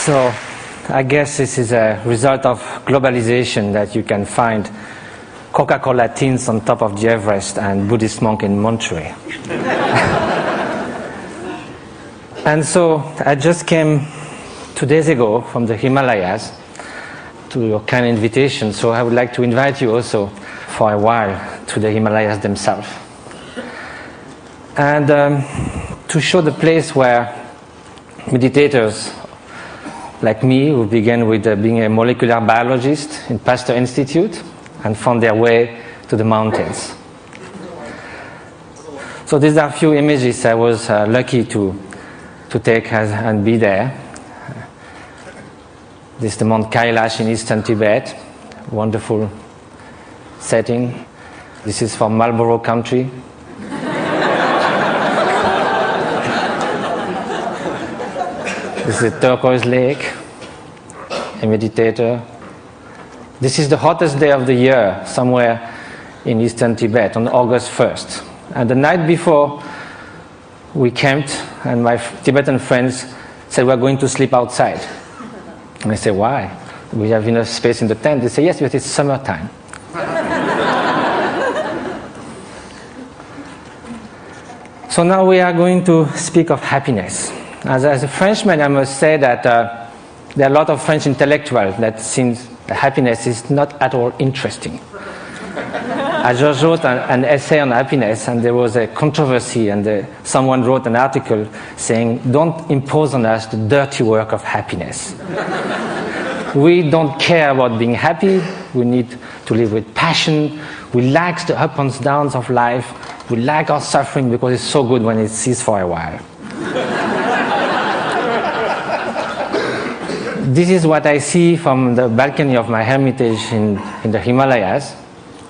So I guess this is a result of globalization that you can find Coca-Cola tins on top of the Everest and Buddhist monk in Monterey. And so I just came 2 days ago from the Himalayas to your kind invitation, so I would like to invite you also for a while to the Himalayas themselves. And to show the place where meditators like me, who began with being a molecular biologist in Pasteur Institute and found their way to the mountains. So these are a few images I was lucky to take and be there. This is the Mount Kailash in eastern Tibet, wonderful setting. This is from Marlborough country. This is a turquoise lake, a meditator. This is the hottest day of the year, somewhere in eastern Tibet, on August 1st. And the night before, we camped, and my Tibetan friends said, we're going to sleep outside. And I said, why? We have enough space in the tent. They say, yes, but it's summertime. So now we are going to speak of happiness. As a Frenchman, I must say that there are a lot of French intellectuals that seems that happiness is not at all interesting. I just wrote an essay on happiness, and there was a controversy, and someone wrote an article saying, don't impose on us the dirty work of happiness. We don't care about being happy. We need to live with passion. We like the ups and downs of life. We like our suffering because it's so good when it ceases for a while. This is what I see from the balcony of my hermitage in the Himalayas.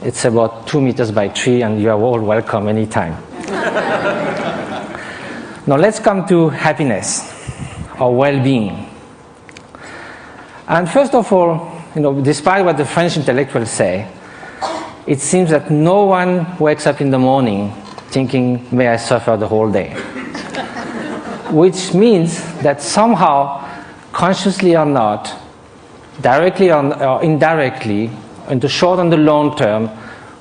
It's about 2 meters by 3, and you are all welcome anytime. Now let's come to happiness or well-being. And first of all, despite what the French intellectuals say, it seems that no one wakes up in the morning thinking, may I suffer the whole day. Which means that somehow, consciously or not, directly or indirectly, in the short and the long term,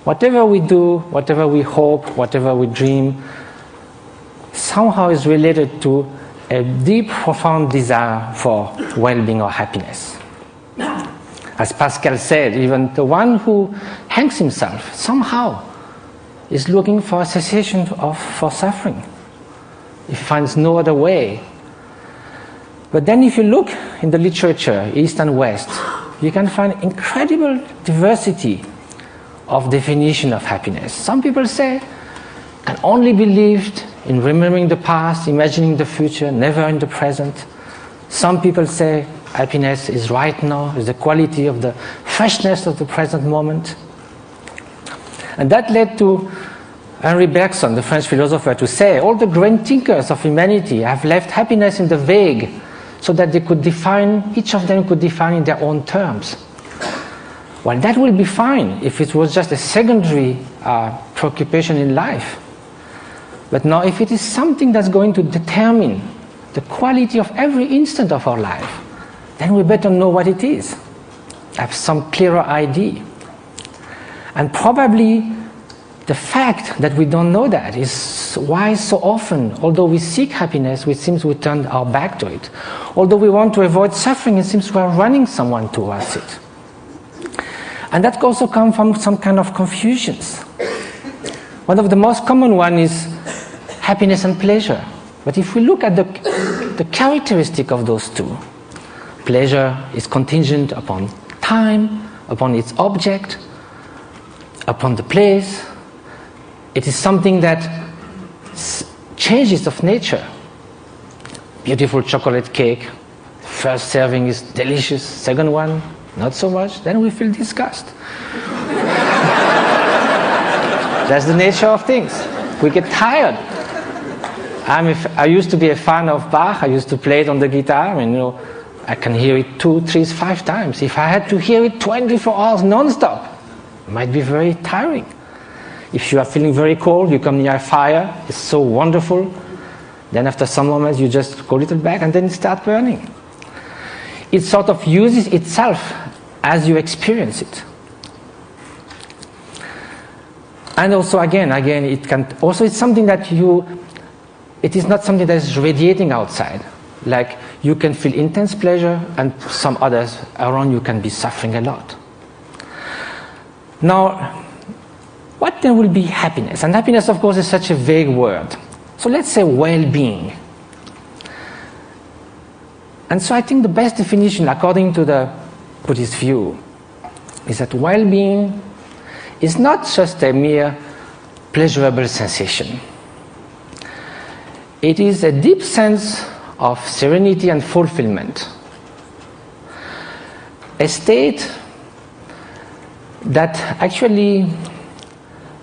whatever we do, whatever we hope, whatever we dream, somehow is related to a deep, profound desire for well-being or happiness. As Pascal said, even the one who hangs himself somehow is looking for a cessation for suffering. He finds no other way. But then if you look in the literature, East and West, you can find incredible diversity of definition of happiness. Some people say can only be lived in remembering the past, imagining the future, never in the present. Some people say happiness is right now, is the quality of the freshness of the present moment. And that led to Henri Bergson, the French philosopher, to say all the great thinkers of humanity have left happiness in the vague, so that they could define, each of them could define in their own terms. Well, that will be fine if it was just a secondary preoccupation in life. But now if it is something that's going to determine the quality of every instant of our life, then we better know what it is, have some clearer idea. And probably the fact that we don't know that is why so often, although we seek happiness, it seems we turn our back to it. Although we want to avoid suffering, it seems we are running someone towards it. And that also comes from some kind of confusions. One of the most common ones is happiness and pleasure. But if we look at the characteristic of those two, pleasure is contingent upon time, upon its object, upon the place. It is something that changes of nature. Beautiful chocolate cake, first serving is delicious, second one, not so much, then we feel disgust. That's the nature of things. We get tired. I used to be a fan of Bach. I used to play it on the guitar, and I can hear it 2, 3, 5 times. If I had to hear it 24 hours non-stop, it might be very tiring. If you are feeling very cold, you come near a fire, it's so wonderful. Then after some moments, you just go a little back and then it starts burning. it sort of uses itself as you experience it. And also again, it can also, it's something that it is not something that is radiating outside. Like you can feel intense pleasure and some others around you can be suffering a lot. Now, what then will be happiness? And happiness, of course, is such a vague word. So let's say well-being. And so I think the best definition, according to the Buddhist view, is that well-being is not just a mere pleasurable sensation. It is a deep sense of serenity and fulfillment. A state that actually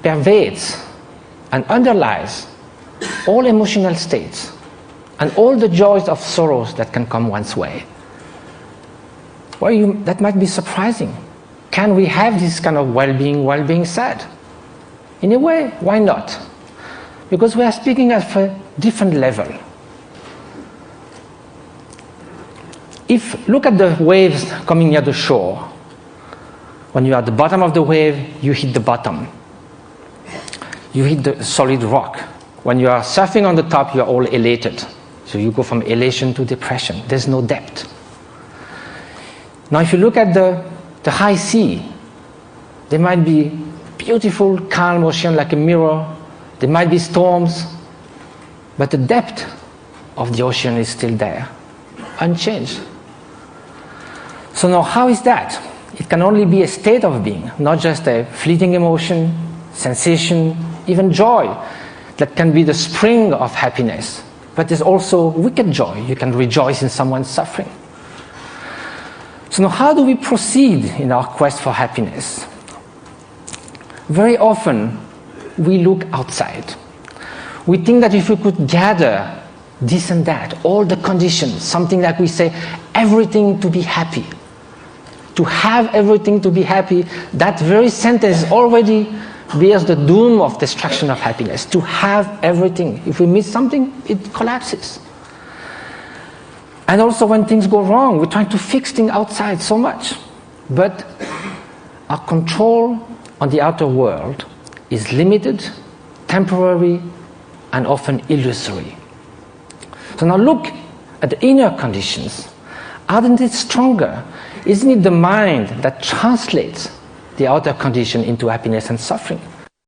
pervades and underlies all emotional states and all the joys of sorrows that can come one's way. Well, that might be surprising. Can we have this kind of well-being while being sad? In a way, why not? Because we are speaking at a different level. Look at the waves coming near the shore. When you are at the bottom of the wave, you hit the bottom. You hit the solid rock. When you are surfing on the top, you are all elated. So you go from elation to depression. There's no depth. Now if you look at the high sea, there might be beautiful, calm ocean like a mirror. There might be storms, but the depth of the ocean is still there, unchanged. So now how is that? It can only be a state of being, not just a fleeting emotion, sensation, even joy that can be the spring of happiness. But there's also wicked joy. You can rejoice in someone's suffering. So now how do we proceed in our quest for happiness? Very often we look outside. We think that if we could gather this and that, all the conditions, something like we say, everything to be happy. To have everything to be happy, that very sentence already bears the doom of destruction of happiness. To have everything. If we miss something, it collapses. And also when things go wrong, we're trying to fix things outside so much. But our control on the outer world is limited, temporary, and often illusory. So now look at the inner conditions. Aren't it stronger? Isn't it the mind that translates the outer condition into happiness and suffering?